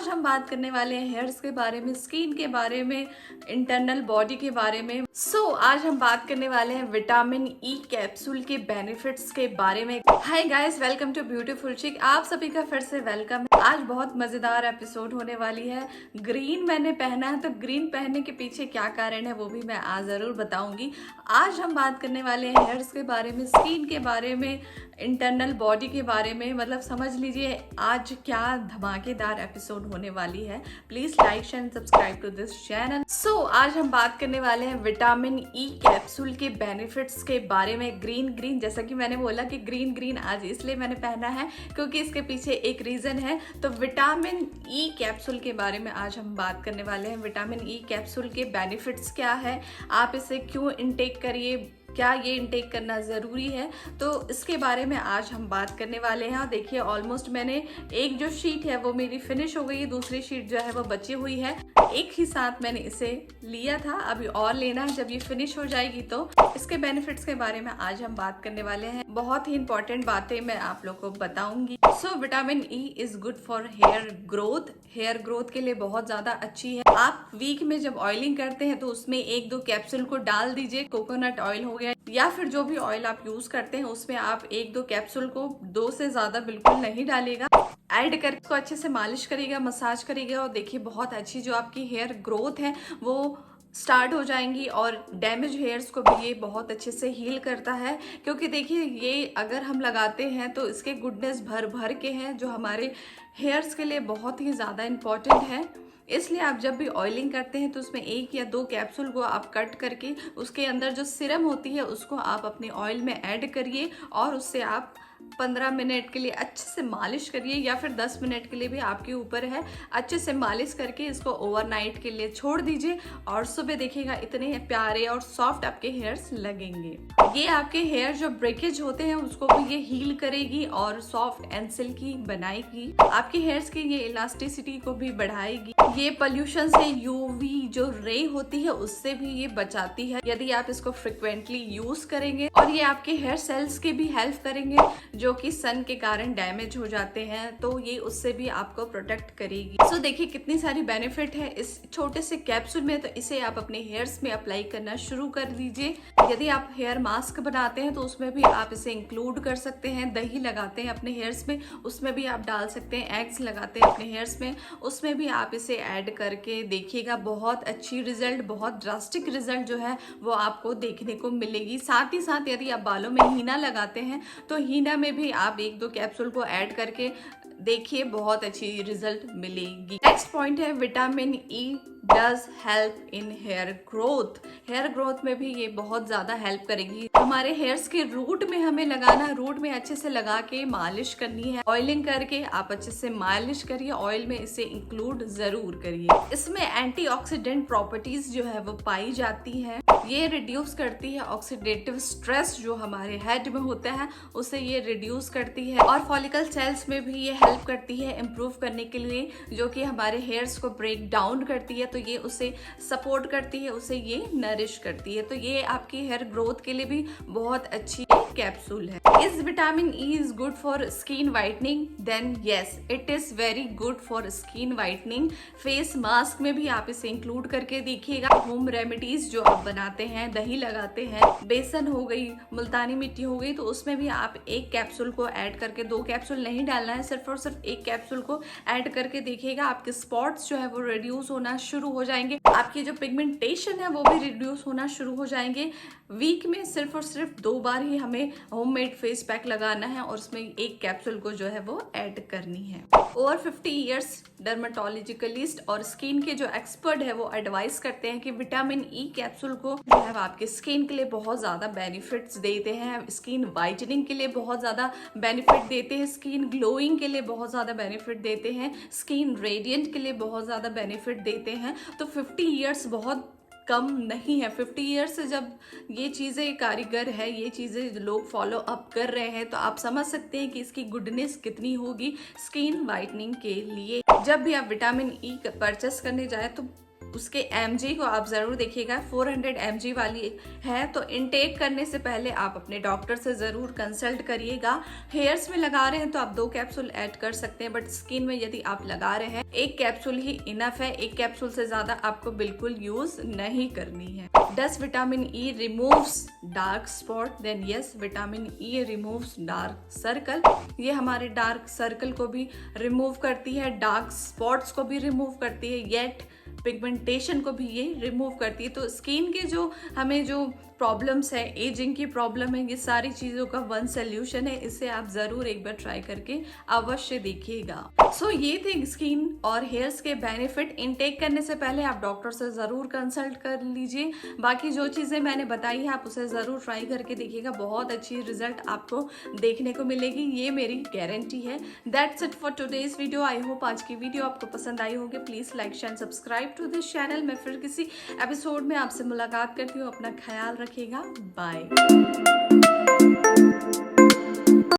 आज हम बात करने वाले हैं हेयर्स के बारे में, स्किन के बारे में, इंटरनल बॉडी के बारे में। आज हम बात करने वाले हैं विटामिन ई कैप्सूल के बेनिफिट्स के बारे में। Hi guys, welcome to beautiful chic. आप सभी का फिर से वेलकम है। आज बहुत मजेदार एपिसोड होने वाली है। ग्रीन मैंने पहना है, तो ग्रीन पहनने के पीछे क्या कारण है वो भी मैं आज जरूर बताऊंगी। आज हम बात करने वाले हैं हेयर्स के बारे में, स्किन के बारे में, इंटरनल बॉडी के बारे में। मतलब समझ लीजिए आज क्या धमाकेदार एपिसोड होने वाली है। Please like share and subscribe to this channel. आज हम बात करने वाले हैं विटामिन ई कैप्सूल के बेनिफिट्स के बारे में। ग्रीन जैसा कि मैंने बोला कि ग्रीन आज इसलिए मैंने पहना है क्योंकि इसके पीछे एक रीजन है। तो विटामिन ई कैप्सूल के बारे में आज हम बात करने वाले हैं। विटामिन ई कैप्सूल के बेनिफिट्स क्या है, आप इसे क्यों इनटेक करिए, क्या ये इनटेक करना ज़रूरी है, तो इसके बारे में आज हम बात करने वाले हैं। देखिए ऑलमोस्ट मैंने एक जो शीट है वो मेरी फिनिश हो गई है, दूसरी शीट जो है वो बची हुई है। एक ही साथ मैंने इसे लिया था, अभी और लेना है। जब ये फिनिश हो जाएगी तो इसके बेनिफिट्स के बारे में आज हम बात करने वाले हैं। बहुत ही इंपॉर्टेंट बातें मैं आप लोग को बताऊंगी। Vitamin E is good for hair growth. Hair growth के लिए बहुत ज्यादा अच्छी है। आप वीक में जब ऑयलिंग करते हैं तो उसमें 1-2 कैप्सूल को डाल दीजिए। कोकोनट ऑयल हो गया या फिर जो भी ऑयल आप यूज करते हैं उसमें आप 1-2 कैप्सूल को, 2 से ज्यादा बिल्कुल नहीं डालेगा, ऐड करके उसको अच्छे से मालिश करिएगा, मसाज करिएगा और देखिए बहुत अच्छी जो आपकी हेयर ग्रोथ है वो स्टार्ट हो जाएंगी। और डैमेज हेयर्स को भी ये बहुत अच्छे से हील करता है। क्योंकि देखिए ये अगर हम लगाते हैं तो इसके गुडनेस भर के हैं जो हमारे हेयर्स के लिए बहुत ही ज़्यादा इम्पॉर्टेंट है। इसलिए आप जब भी ऑयलिंग करते हैं तो उसमें 1 या 2 कैप्सूल को आप कट करके उसके अंदर जो सिरम होती है उसको आप अपने ऑयल में ऐड करिए और उससे आप 15 मिनट के लिए अच्छे से मालिश करिए या फिर 10 मिनट के लिए भी आपके ऊपर है। अच्छे से मालिश करके इसको ओवरनाइट के लिए छोड़ दीजिए और सुबह देखिएगा इतने प्यारे और सॉफ्ट आपके हेयर्स लगेंगे। ये आपके हेयर जो ब्रेकेज होते हैं उसको भी ये हील करेगी और सॉफ्ट एंड सिल्की बनाएगी। आपके हेयर्स की ये इलास्टिसिटी को भी बढ़ाएगी। ये पोल्यूशन से यूवी जो रे होती है उससे भी ये बचाती है यदि आप इसको फ्रिक्वेंटली यूज करेंगे। और ये आपके हेयर सेल्स के भी हेल्प करेंगे जो कि सन के कारण डैमेज हो जाते हैं, तो ये उससे भी आपको प्रोटेक्ट करेगी। देखिए कितनी सारी बेनिफिट है इस छोटे से कैप्सूल में। तो इसे आप अपने हेयर्स में अप्लाई करना शुरू कर दीजिए। यदि आप हेयर मास्क बनाते हैं तो उसमें भी आप इसे इंक्लूड कर सकते हैं। दही लगाते हैं अपने हेयर्स में, उसमें भी आप डाल सकते हैं। एग्स लगाते हैं अपने हेयर्स में, उसमें भी आप इसे ऐड करके देखिएगा बहुत अच्छी रिजल्ट, बहुत ड्रास्टिक रिजल्ट जो है वो आपको देखने को मिलेगी। साथ ही साथ यदि आप बालों में हीना लगाते हैं तो हीना में भी आप 1-2 कैप्सूल को ऐड करके देखिए बहुत अच्छी रिजल्ट मिलेगी। नेक्स्ट पॉइंट है vitamin E does help in hair growth. Hair growth में भी ये बहुत ज्यादा हेल्प करेगी। हमारे हेयर्स के रूट में हमें लगाना, रूट में अच्छे से लगा के मालिश करनी है। ऑयलिंग करके आप अच्छे से मालिश करिए, ऑयल में इसे इंक्लूड जरूर करिए। इसमें एंटीऑक्सीडेंट प्रॉपर्टीज जो है वो पाई जाती है। ये रिड्यूस करती है ऑक्सीडेटिव स्ट्रेस जो हमारे हेड में होता है, उसे ये रिड्यूस करती है। और फॉलिकल सेल्स में भी ये हेल्प करती है इम्प्रूव करने के लिए, जो कि हमारे हेयर्स को ब्रेक डाउन करती है। तो ये उसे सपोर्ट करती है, उसे ये नरिश करती है। तो ये आपकी हेयर ग्रोथ के लिए भी बहुत अच्छी कैप्सूल है। Is vitamin E is good for skin whitening? Then yes, it is very good for skin whitening. Face mask में भी आप इसे इंक्लूड करके देखिएगा। होम रेमेडीज जो आप बनाते हैं, दही लगाते हैं, बेसन हो गई, मुल्तानी मिट्टी हो गई, तो उसमें भी आप 1 कैप्सूल को ऐड करके, 2 कैप्सूल नहीं डालना है, सिर्फ और सिर्फ 1 कैप्सूल को ऐड करके देखिएगा। आपके स्पॉट्स जो है वो रिड्यूस होना शुरू हो जाएंगे। आपकी जो पिगमेंटेशन है वो भी रिड्यूस होना शुरू हो जाएंगे। वीक में सिर्फ और सिर्फ 2 बार ही हमें होममेड फेस पैक लगाना है और उसमें 1 कैप्सूल को जो है वो ऐड करनी है। ओवर 50 इयर्स डर्मेटोलॉजिकलिस्ट और स्किन के जो एक्सपर्ट है वो एडवाइस करते हैं कि विटामिन ई कैप्सूल को जो है आपके स्किन के लिए बहुत ज्यादा बेनिफिट्स देते हैं। स्किन वाइटनिंग के लिए बहुत ज्यादा बेनिफिट देते हैं, स्किन ग्लोइंग के लिए बहुत ज्यादा बेनिफिट देते हैं, स्किन रेडिएंट के लिए बहुत ज्यादा बेनिफिट देते हैं। तो 50 इयर्स बहुत कम नहीं है। 50 ईयर्स से जब ये चीज़ें कारीगर है, ये चीज़ें लोग फॉलो अप कर रहे हैं, तो आप समझ सकते हैं कि इसकी गुडनेस कितनी होगी स्किन वाइटनिंग के लिए। जब भी आप विटामिन ई परचेस करने जाए तो उसके mg को आप ज़रूर देखिएगा, 400 mg वाली है। तो इनटेक करने से पहले आप अपने डॉक्टर से ज़रूर कंसल्ट करिएगा। हेयर्स में लगा रहे हैं तो आप 2 कैप्सूल ऐड कर सकते हैं, बट स्किन में यदि आप लगा रहे हैं 1 कैप्सूल ही इनफ है। 1 कैप्सूल से ज़्यादा आपको बिल्कुल यूज़ नहीं करनी है। Does vitamin E removes dark spot? Then yes, vitamin E removes dark circle. ये हमारे डार्क सर्कल को भी रिमूव करती है, डार्क स्पॉट्स को भी रिमूव करती है, येट पिगमेंटेशन को भी ये रिमूव करती है। तो स्किन के जो हमें जो प्रॉब्लम्स है, एजिंग की प्रॉब्लम है, ये सारी चीज़ों का वन सोल्यूशन है। इसे आप ज़रूर एक बार ट्राई करके अवश्य देखिएगा। सो ये थे स्किन और हेयर्स के बेनिफिट। इनटेक करने से पहले आप डॉक्टर से ज़रूर कंसल्ट कर लीजिए। बाकी जो चीज़ें मैंने बताई है आप उसे ज़रूर ट्राई करके देखिएगा, बहुत अच्छी रिजल्ट आपको देखने को मिलेगी, ये मेरी गारंटी है। That's it for today's video. I hope आज की वीडियो आपको पसंद आई होगी। Please like share subscribe to this channel. मैं फिर किसी एपिसोड में आपसे मुलाकात करती हूँ। अपना ख्याल रखिएगा। बाय।